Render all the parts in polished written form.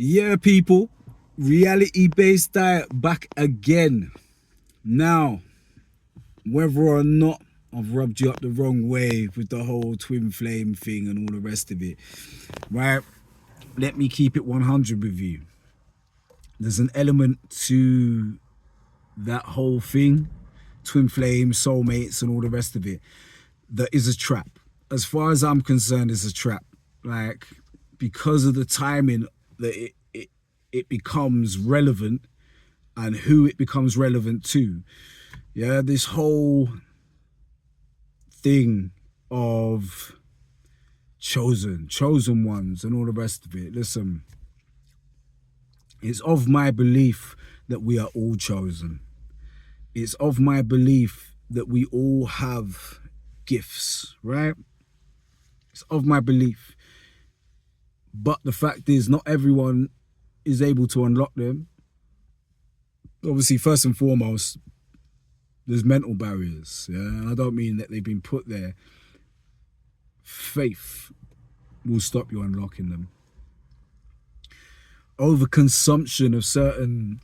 Yeah, people, reality based diet back again. Now, whether or not I've rubbed you up the wrong way with the whole twin flame thing and all the rest of it, right? Let me keep it 100 with you. There's an element to that whole thing, twin flame, soulmates, and all the rest of it, that is a trap. As far as I'm concerned, it's a trap. Like, because of the timing that it becomes relevant and who it becomes relevant to. Yeah, this whole thing of chosen ones, and all the rest of it. Listen, it's of my belief that we are all chosen. It's of my belief that we all have gifts, right? It's of my belief. But the fact is, not everyone is able to unlock them. Obviously, first and foremost, there's mental barriers. Yeah, and I don't mean that they've been put there. Faith will stop you unlocking them. Overconsumption of certain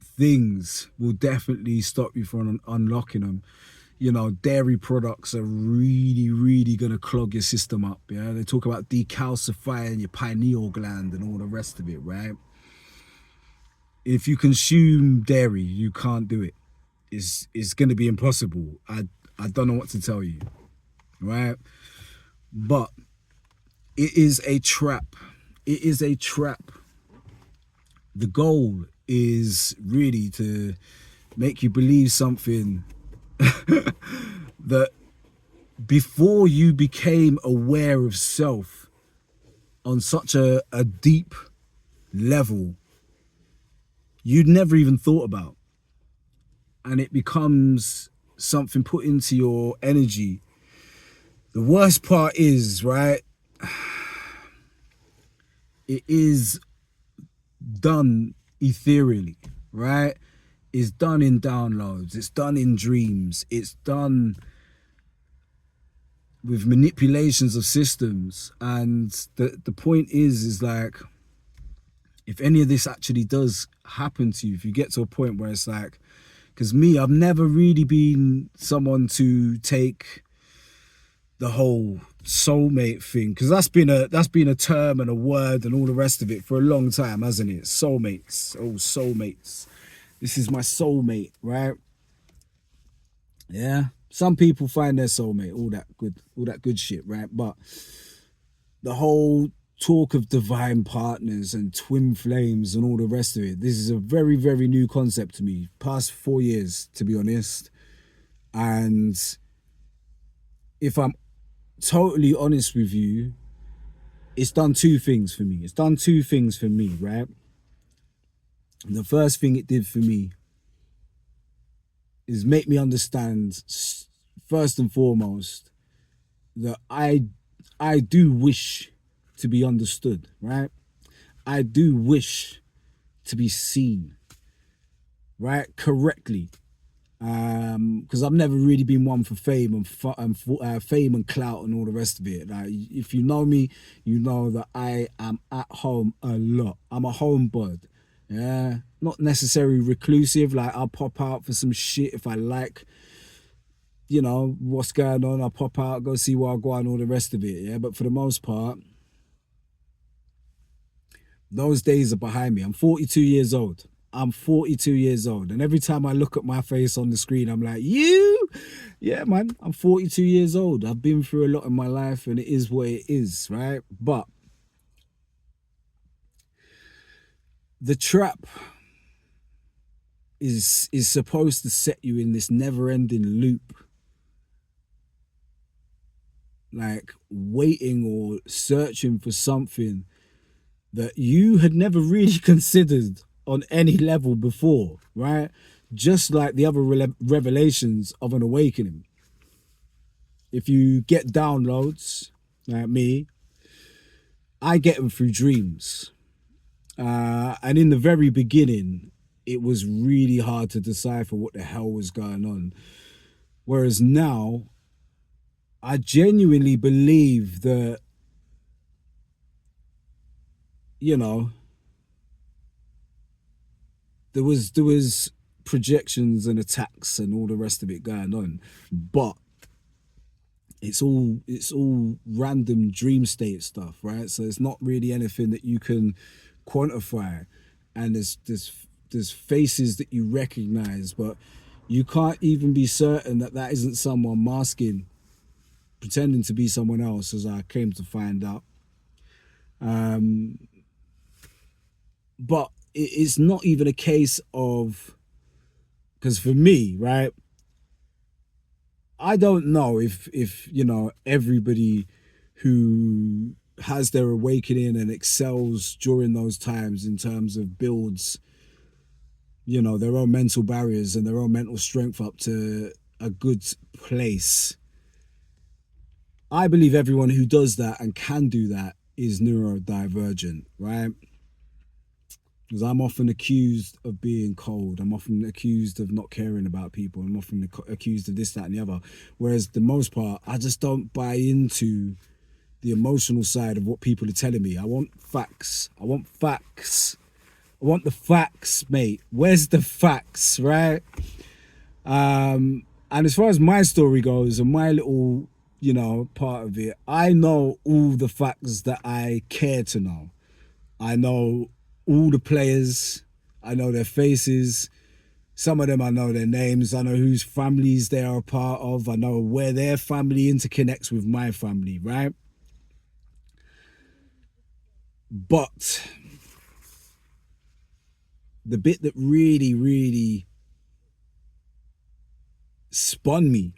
things will definitely stop you from unlocking them. You know, dairy products are really going to clog your system up. Yeah, they talk about decalcifying your pineal gland and all the rest of it, right? If you consume dairy, you can't do it. It's going to be impossible. I don't know what to tell you, right? But it is a trap. It is a trap. The goal is really to make you believe something that before you became aware of self on such a deep level, you'd never even thought about. And it becomes something put into your energy. The worst part is, right, it is done ethereally, right? It's done in downloads, it's done in dreams, it's done with manipulations of systems. And the point is like, if any of this actually does happen to you, if you get to a point where it's like, because me, I've never really been someone to take the whole soulmate thing, because that's been a term and a word and all the rest of it for a long time, hasn't it? Soulmates, oh soulmates, this is my soulmate, right? Yeah, some people find their soulmate, all that good shit, right? But the whole talk of divine partners and twin flames and all the rest of it, this is a very new concept to me, past 4 years, to be honest. And if I'm totally honest with you, it's done two things for me. It's done two things for me, right? And the first thing it did for me is make me understand, first and foremost, that I do wish to be understood, right? I do wish to be seen, right? Correctly. Because I've never really been one for fame and fame and clout and all the rest of it. Like, if you know me, you know that I am at home a lot. I'm a homebird. Yeah, not necessarily reclusive. Like, I'll pop out for some shit if I like, you know, what's going on. I'll pop out, go see what I go on, all the rest of it. Yeah, but for the most part, those days are behind me. I'm 42 years old. I'm 42 years old. And every time I look at my face on the screen, I'm like, you? Yeah, man, I'm 42 years old. I've been through a lot in my life and it is what it is, right? But the trap is supposed to set you in this never-ending loop, like waiting or searching for something that you had never really considered on any level before, right? Just like the other revelations of an awakening. If you get downloads, like me, I get them through dreams. And in the very beginning, it was really hard to decipher what the hell was going on. Whereas now, I genuinely believe that you know, there was projections and attacks and all the rest of it going on, but it's all random dream state stuff, right? So it's not really anything that you can quantify, and there's faces that you recognize, but you can't even be certain that that isn't someone masking, pretending to be someone else, as I came to find out. But it's not even a case of, because for me, right, I don't know if everybody who has their awakening and excels during those times in terms of builds, their own mental barriers and their own mental strength up to a good place. I believe everyone who does that and can do that is neurodivergent, right? Because I'm often accused of being cold. I'm often accused of not caring about people. I'm often accused of this, that, and the other. Whereas the most part, I just don't buy into the emotional side of what people are telling me. I want facts. I want facts. I want the facts, mate. Where's the facts, right? And as far as my story goes and my little, part of it, I know all the facts that I care to know. I know all the players. I know their faces. Some of them I know their names. I know whose families they are a part of. I know where their family interconnects with my family, right? But the bit that really, really spun me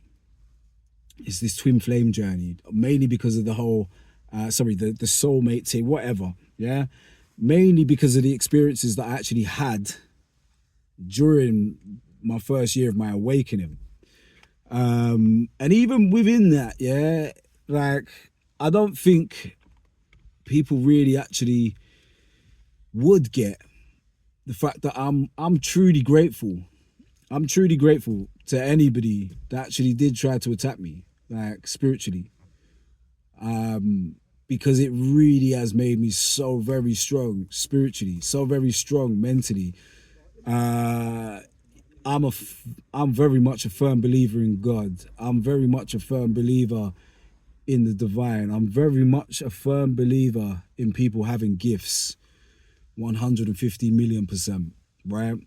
is this twin flame journey, mainly because of the whole, the soulmate thing, whatever, yeah? Mainly because of the experiences that I actually had during my first year of my awakening. And even within that, yeah, like, I don't think people really actually would get the fact that I'm truly grateful. I'm truly grateful to anybody that actually did try to attack me, like, spiritually. Because it really has made me so very strong spiritually, so very strong mentally. I'm very much a firm believer in God. I'm very much a firm believer in the divine. I'm very much a firm believer in people having gifts. 150 million%, right?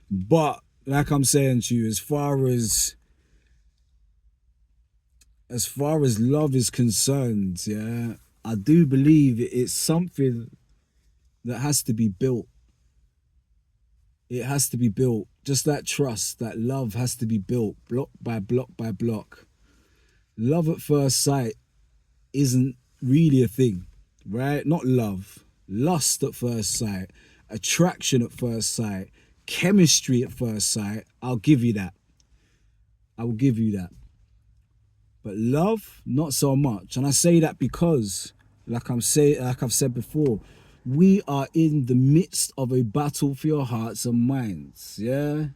But like I'm saying to you, as far as love is concerned, yeah, I do believe it's something that has to be built. It has to be built. Just that trust, that love has to be built block by block by block. Love at first sight isn't really a thing, right? Not love. Lust at first sight, attraction at first sight, chemistry at first sight. I'll give you that. I will give you that. But love, not so much. And I say that because, like I've said before, we are in the midst of a battle for your hearts and minds. Yeah.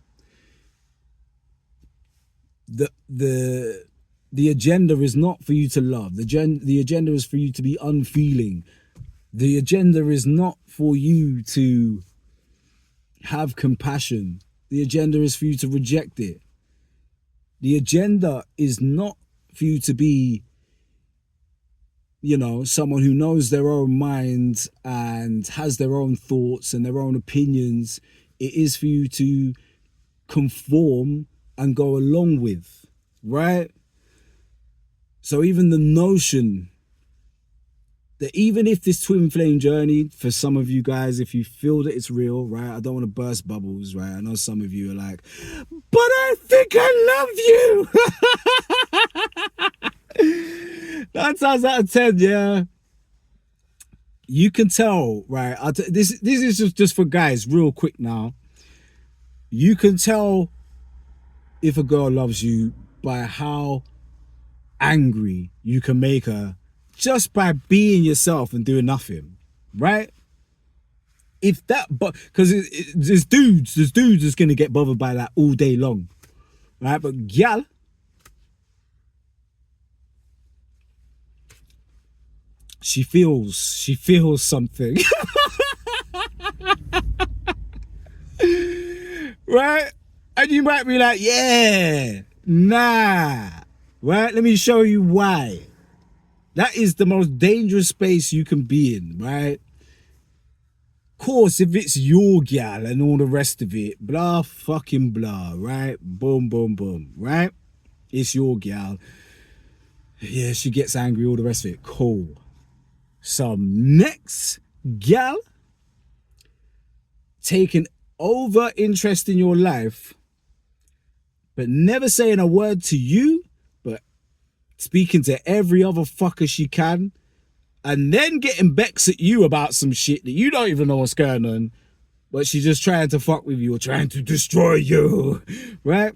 The agenda is not for you to love. The agenda is for you to be unfeeling. The agenda is not for you to have compassion. The agenda is for you to reject it. The agenda is not for you to be, someone who knows their own mind and has their own thoughts and their own opinions. It is for you to conform and go along with, right? So even the notion that even if this twin flame journey, for some of you guys, if you feel that it's real, right? I don't want to burst bubbles, right? I know some of you are like, but I think I love you. 9 times out of 10, yeah. You can tell, right? This is just for guys, real quick now. You can tell if a girl loves you by how angry you can make her just by being yourself and doing nothing, right? If that, but because there's dudes that's gonna get bothered by that all day long, right? But gal, she feels something. Right? And you might be like, yeah, nah. Right? Let me show you why. That is the most dangerous space you can be in, right? Of course, if it's your gal and all the rest of it, blah fucking blah, right? Boom, boom, boom, right? It's your gal. Yeah, she gets angry, all the rest of it. Cool. Some next gal taking over interest in your life, but never saying a word to you, but speaking to every other fucker she can, and then getting becks at you about some shit that you don't even know what's going on, but she's just trying to fuck with you or trying to destroy you, right?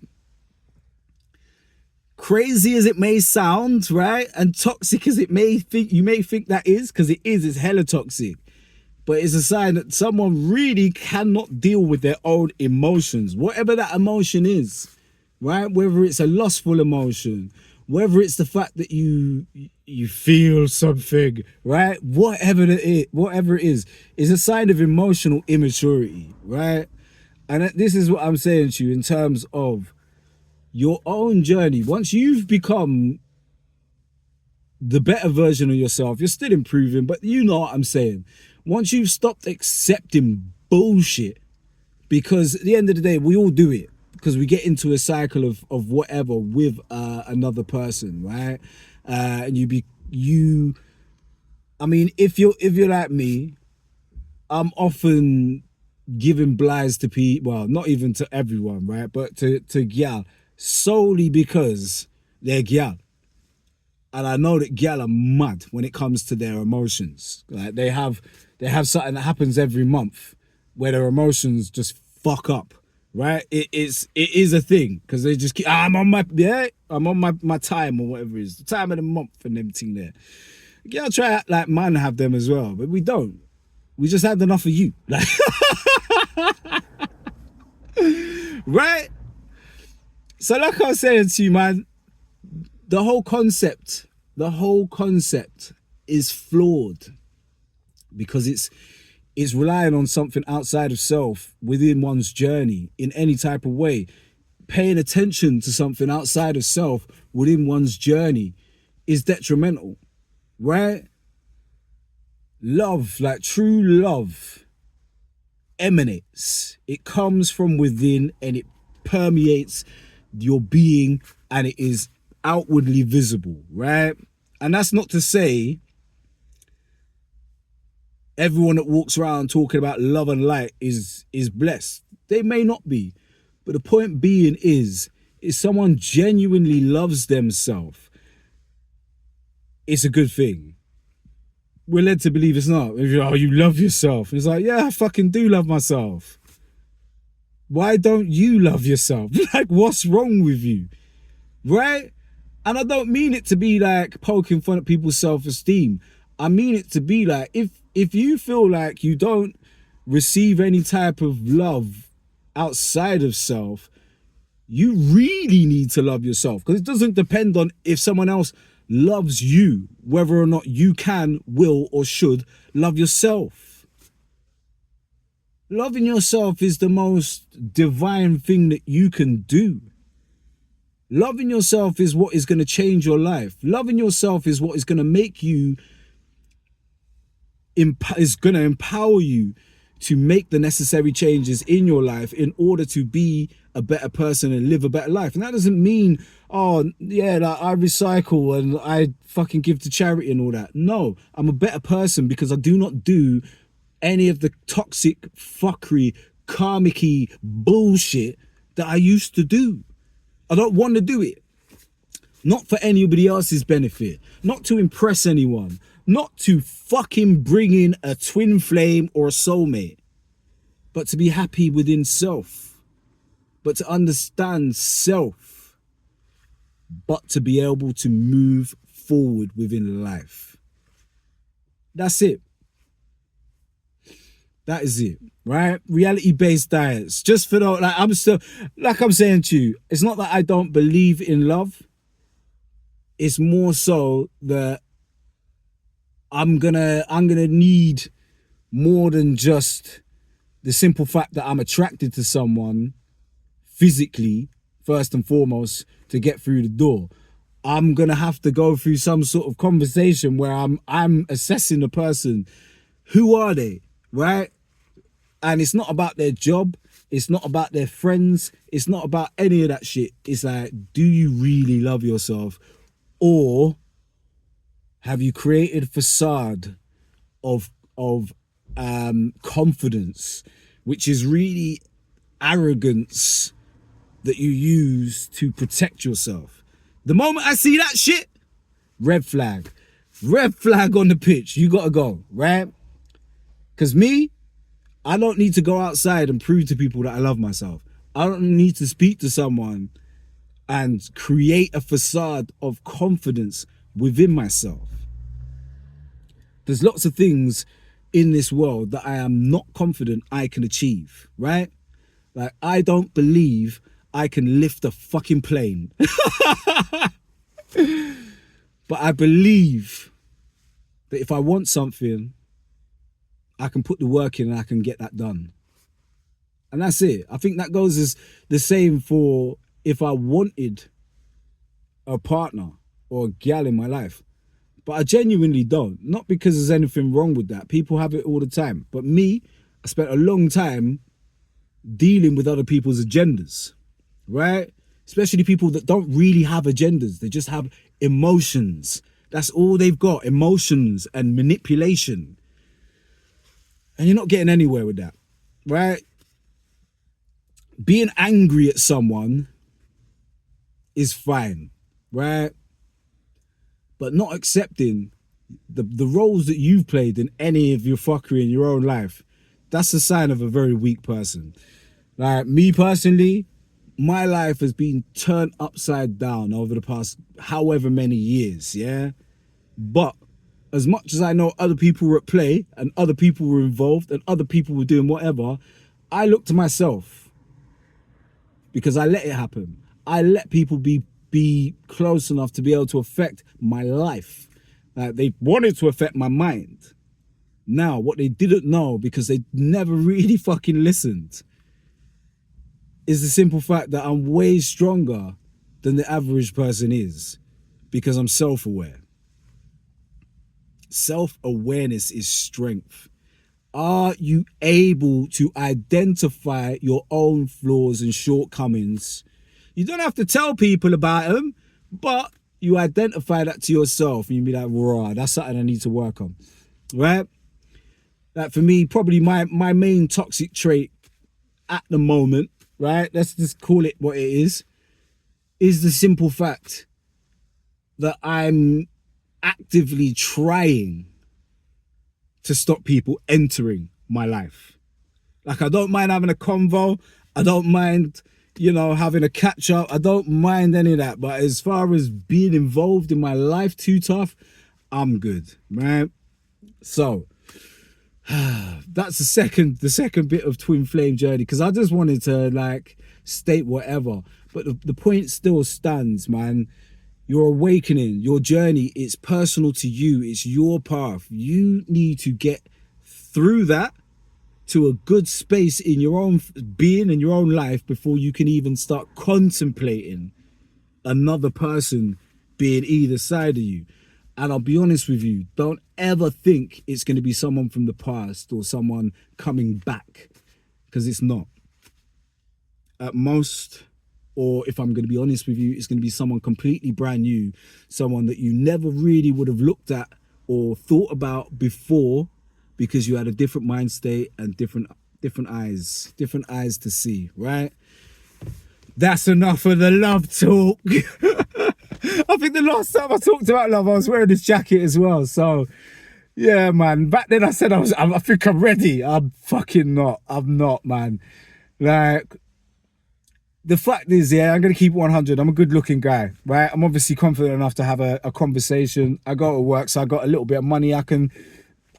Crazy as it may sound, right? And toxic as it may think, you may think that is, because it's hella toxic. But it's a sign that someone really cannot deal with their own emotions, whatever that emotion is, right? Whether it's a lustful emotion, whether it's the fact that you feel something, right? Whatever it is a sign of emotional immaturity, right? And this is what I'm saying to you in terms of your own journey. Once you've become the better version of yourself, you're still improving, but you know what I'm saying. Once you've stopped accepting bullshit, because at the end of the day, we all do it, because we get into a cycle of whatever with another person, right? And I mean, if you're like me, I'm often giving blighs to people, well, not even to everyone, right? But to gyal, solely because they're gyal. And I know that gyal are mad when it comes to their emotions. Like they have something that happens every month where their emotions just fuck up, right? It is a thing, because they just keep, I'm on my time or whatever it is, the time of the month and everything there. Gyal try act like man have them as well, but we don't. We just had enough of you, like, right? So like I was saying to you, man, the whole concept is flawed, because it's relying on something outside of self within one's journey in any type of way. Paying attention to something outside of self within one's journey is detrimental, right? Love, like true love, emanates. It comes from within and it permeates your being, and it is outwardly visible, right? And that's not to say everyone that walks around talking about love and light is blessed. They may not be. But the point being is someone genuinely loves themselves, it's a good thing. We're led to believe it's not. If you love yourself. It's like, yeah, I fucking do love myself. Why don't you love yourself? Like, what's wrong with you? Right? And I don't mean it to be like poking fun at people's self-esteem. I mean it to be like, if you feel like you don't receive any type of love outside of self, you really need to love yourself, because it doesn't depend on if someone else loves you, whether or not you can, will, or should love yourself. Loving yourself is the most divine thing that you can do. Loving yourself is what is going to change your life. Loving yourself is what is going to make you, is going to empower you to make the necessary changes in your life in order to be a better person and live a better life. And that doesn't mean, oh yeah, like I recycle and I fucking give to charity and all that. No, I'm a better person because I do not do any of the toxic fuckery, karmic-y bullshit that I used to do. I don't want to do it. Not for anybody else's benefit. Not to impress anyone. Not to fucking bring in a twin flame or a soulmate. But to be happy within self. But to understand self. But to be able to move forward within life. That's it. That is it, right? Reality-based diets. Just for the, like, I'm saying to you, it's not that I don't believe in love. It's more so that I'm gonna need more than just the simple fact that I'm attracted to someone physically, first and foremost, to get through the door. I'm gonna have to go through some sort of conversation where I'm assessing the person. Who are they, right? And it's not about their job. It's not about their friends. It's not about any of that shit. It's like, do you really love yourself? Or have you created a facade of confidence, which is really arrogance that you use to protect yourself? The moment I see that shit, red flag on the pitch. You gotta go, right? Because me, I don't need to go outside and prove to people that I love myself. I don't need to speak to someone and create a facade of confidence within myself. There's lots of things in this world that I am not confident I can achieve, right? Like, I don't believe I can lift a fucking plane. But I believe that if I want something, I can put the work in and I can get that done. And that's it. I think that goes as the same for if I wanted a partner or a gal in my life. But I genuinely don't. Not because there's anything wrong with that. People have it all the time. But me, I spent a long time dealing with other people's agendas, right? Especially people that don't really have agendas. They just have emotions. That's all they've got, emotions and manipulation. And you're not getting anywhere with that, right? Being angry at someone is fine, right? But not accepting the roles that you've played in any of your fuckery in your own life, that's a sign of a very weak person. Like, me personally, my life has been turned upside down over the past however many years, yeah? But as much as I know other people were at play and other people were involved and other people were doing whatever, I look to myself because I let it happen. I let people be close enough to be able to affect my life. They wanted to affect my mind. Now, what they didn't know, because they never really fucking listened, is the simple fact that I'm way stronger than the average person is because I'm self-aware. Self-awareness is strength. Are you able to identify your own flaws and shortcomings? You don't have to tell people about them, but you identify that to yourself and you be like, raw, that's something I need to work on, right? Like, for me, probably my main toxic trait at the moment, right? Let's just call it what it is the simple fact that I'm actively trying to stop people entering my life. Like, I don't mind having a convo. I don't mind, having a catch up. I don't mind any of that. But as far as being involved in my life too tough, I'm good, right? So that's the second bit of twin flame journey, because I just wanted to state whatever. But the point still stands, man. Your awakening, your journey, it's personal to you. It's your path. You need to get through that to a good space in your own being and your own life before you can even start contemplating another person being either side of you. And I'll be honest with you, don't ever think it's going to be someone from the past or someone coming back, because it's not. At most, or if I'm going to be honest with you, it's going to be someone completely brand new, someone that you never really would have looked at or thought about before, because you had a different mind state and different eyes to see, right? That's enough of the love talk. I think the last time I talked about love, I was wearing this jacket as well. So yeah, man, back then I said I think I'm ready. I'm fucking not. I'm not, man. Like, the fact is, yeah, I'm going to keep 100. I'm a good looking guy, right? I'm obviously confident enough to have a conversation. I go to work, so I got a little bit of money. I can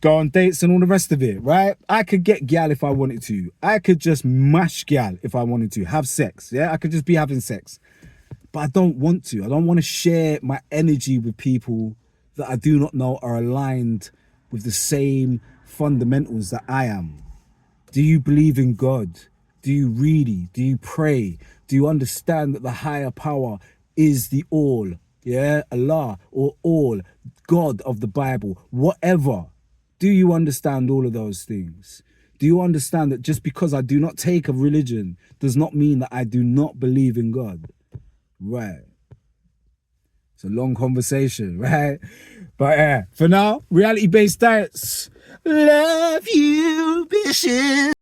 go on dates and all the rest of it, right? I could get gal if I wanted to. I could just mash gal if I wanted to. Have sex, yeah? I could just be having sex. But I don't want to. I don't want to share my energy with people that I do not know are aligned with the same fundamentals that I am? Do you believe in God? Do you really? Do you pray? Do you understand that the higher power is the all? Yeah, Allah or all, God of the Bible, whatever. Do you understand all of those things? Do you understand that just because I do not take a religion does not mean that I do not believe in God? Right. It's a long conversation, right? But yeah, for now, reality-based diets. Love you, Bishop.